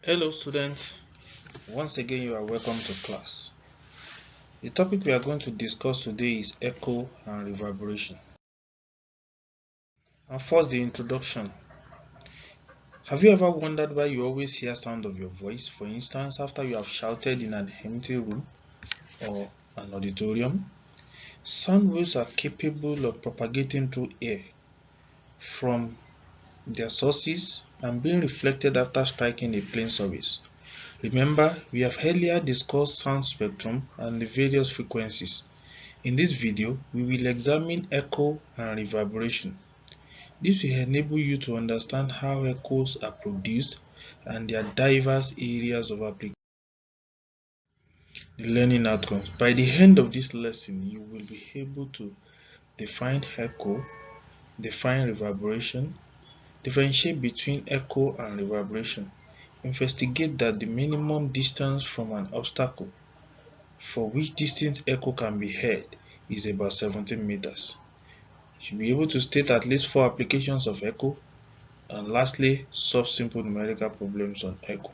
Hello students, once again you are welcome to class. The topic we are going to discuss today is echo and reverberation. And first, the introduction. Have you ever wondered why you always hear sound of your voice? For instance, after you have shouted in an empty room or an auditorium? Sound waves are capable of propagating through air from their sources and being reflected after striking a plane surface. Remember, we have earlier discussed sound spectrum and the various frequencies. In this video, we will examine echo and reverberation. This will enable you to understand how echoes are produced and their diverse areas of application. The learning outcomes. By the end of this lesson, you will be able to define echo, define reverberation, differentiate between echo and reverberation, investigate that the minimum distance from an obstacle for which distant echo can be heard is about 17 meters. You should be able to state at least 4 applications of echo, and lastly, solve simple numerical problems on echo.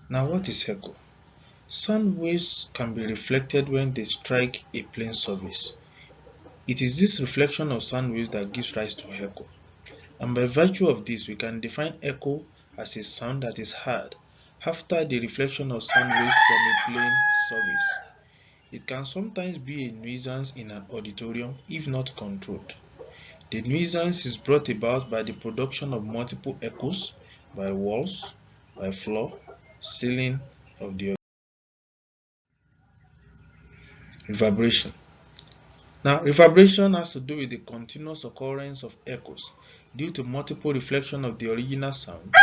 Now, what is echo? Sound waves can be reflected when they strike a plane surface. It is this reflection of sound waves that gives rise to echo. And by virtue of this, we can define echo as a sound that is heard after the reflection of sound waves from a plane surface. It can sometimes be a nuisance in an auditorium if not controlled. The nuisance is brought about by the production of multiple echoes by walls, by floor, ceiling of the reverberation. Now, reverberation has to do with the continuous occurrence of echoes due to multiple reflection of the original sound.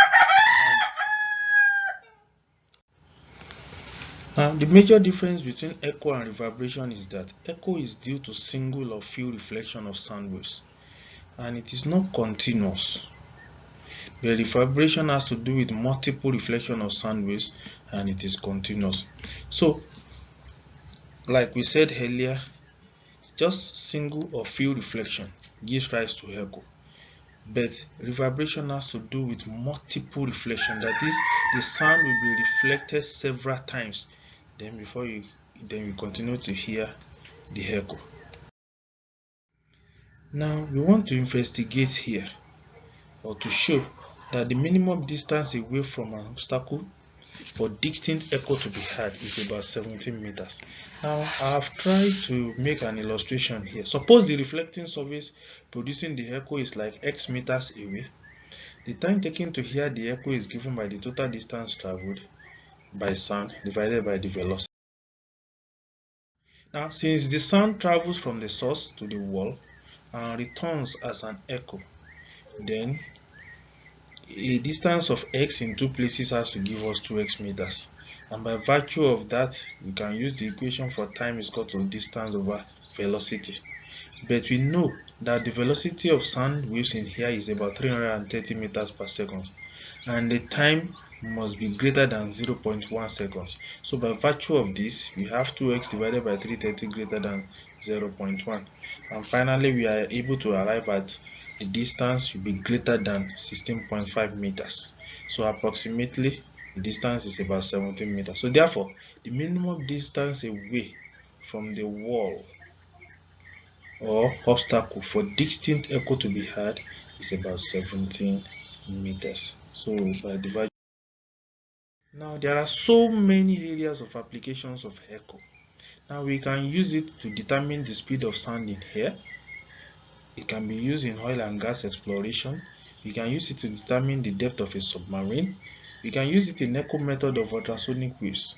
Now, the major difference between echo and reverberation is that echo is due to single or few reflection of sound waves, and it is not continuous. The reverberation has to do with multiple reflection of sound waves and it is continuous. So, like we said earlier, just single or few reflection gives rise to echo. But reverberation has to do with multiple reflection. That is, the sound will be reflected several times. Then you continue to hear the echo. Now we want to investigate here or to show that the minimum distance away from an obstacle for distinct echo to be heard is about 17 meters. Now I have tried to make an illustration here. Suppose the reflecting surface producing the echo is like x meters away. The time taken to hear the echo is given by the total distance traveled by sound divided by the velocity. Now since the sound travels from the source to the wall and returns as an echo, then a distance of x in two places has to give us 2x meters, and by virtue of that we can use the equation for time is equal to distance over velocity. But we know that the velocity of sound waves in here is about 330 meters per second, and the time must be greater than 0.1 seconds. So by virtue of this, we have 2x divided by 330 greater than 0.1, and finally we are able to arrive at the distance should be greater than 16.5 meters. So approximately the distance is about 17 meters. So therefore, the minimum distance away from the wall or obstacle for distinct echo to be heard is about 17 meters. So by dividing, now there are so many areas of applications of echo. Now we can use it to determine the speed of sound in air. It can be used in oil and gas exploration. We can use it to determine the depth of a submarine. We can use it in echo method of ultrasonic waves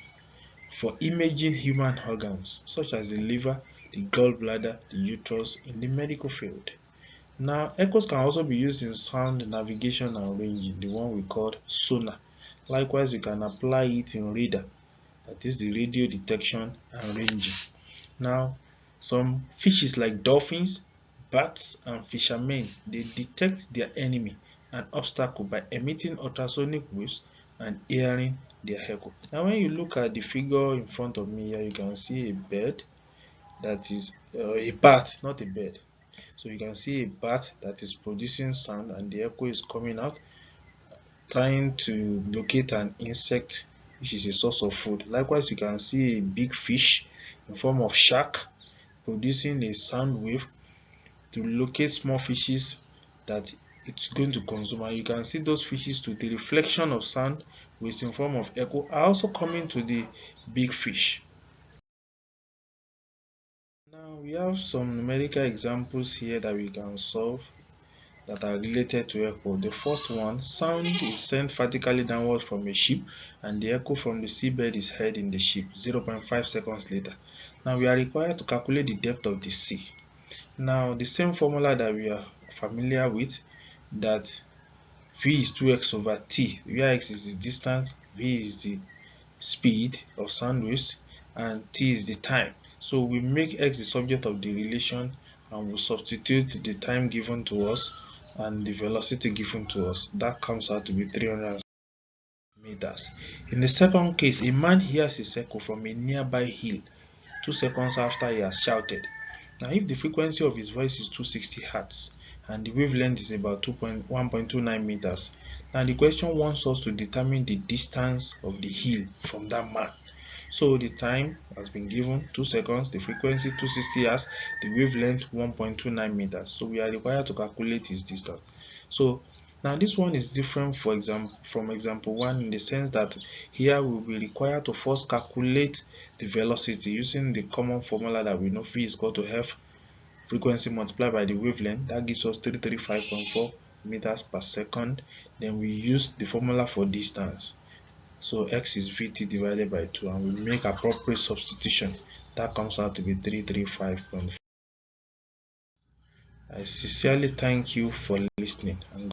for imaging human organs such as the liver, the gallbladder, the uterus in the medical field. Now, echoes can also be used in sound navigation and ranging, the one we call sonar. Likewise, we can apply it in radar, that is the radio detection and ranging. Now, some fishes like dolphins, bats, and fishermen, they detect their enemy, an obstacle, by emitting ultrasonic waves and hearing their echo. Now, when you look at the figure in front of me here, you can see a bird that is a bat, not a bird. So you can see a bat that is producing sound and the echo is coming out trying to locate an insect which is a source of food. Likewise, you can see a big fish in form of shark producing a sound wave to locate small fishes that it's going to consume, and you can see those fishes to the reflection of sound which in form of echo are also coming to the big fish. Now we have some numerical examples here that we can solve that are related to echo. The first one, sound is sent vertically downward from a ship and the echo from the seabed is heard in the ship 0.5 seconds later. Now we are required to calculate the depth of the sea. Now the same formula that we are familiar with, that v is 2x over t, where x is the distance, v is the speed of sound waves, and t is the time. So we make x the subject of the relation and we substitute the time given to us and the velocity given to us. That comes out to be 300 meters. In the second case, a man hears his echo from a nearby hill 2 seconds after he has shouted. Now if the frequency of his voice is 260 Hz and the wavelength is about 1.29 meters, now the question wants us to determine the distance of the hill from that man. So the time has been given 2 seconds, the frequency 260 Hz, the wavelength 1.29 meters. So we are required to calculate his distance. So now this one is different from example 1 in the sense that here we will be required to first calculate the velocity using the common formula that we know, v is equal to f frequency multiplied by the wavelength. That gives us 335.4 meters per second. Then we use the formula for distance. So x is vt divided by 2 and we make appropriate substitution. That comes out to be 335.4. I sincerely thank you for listening.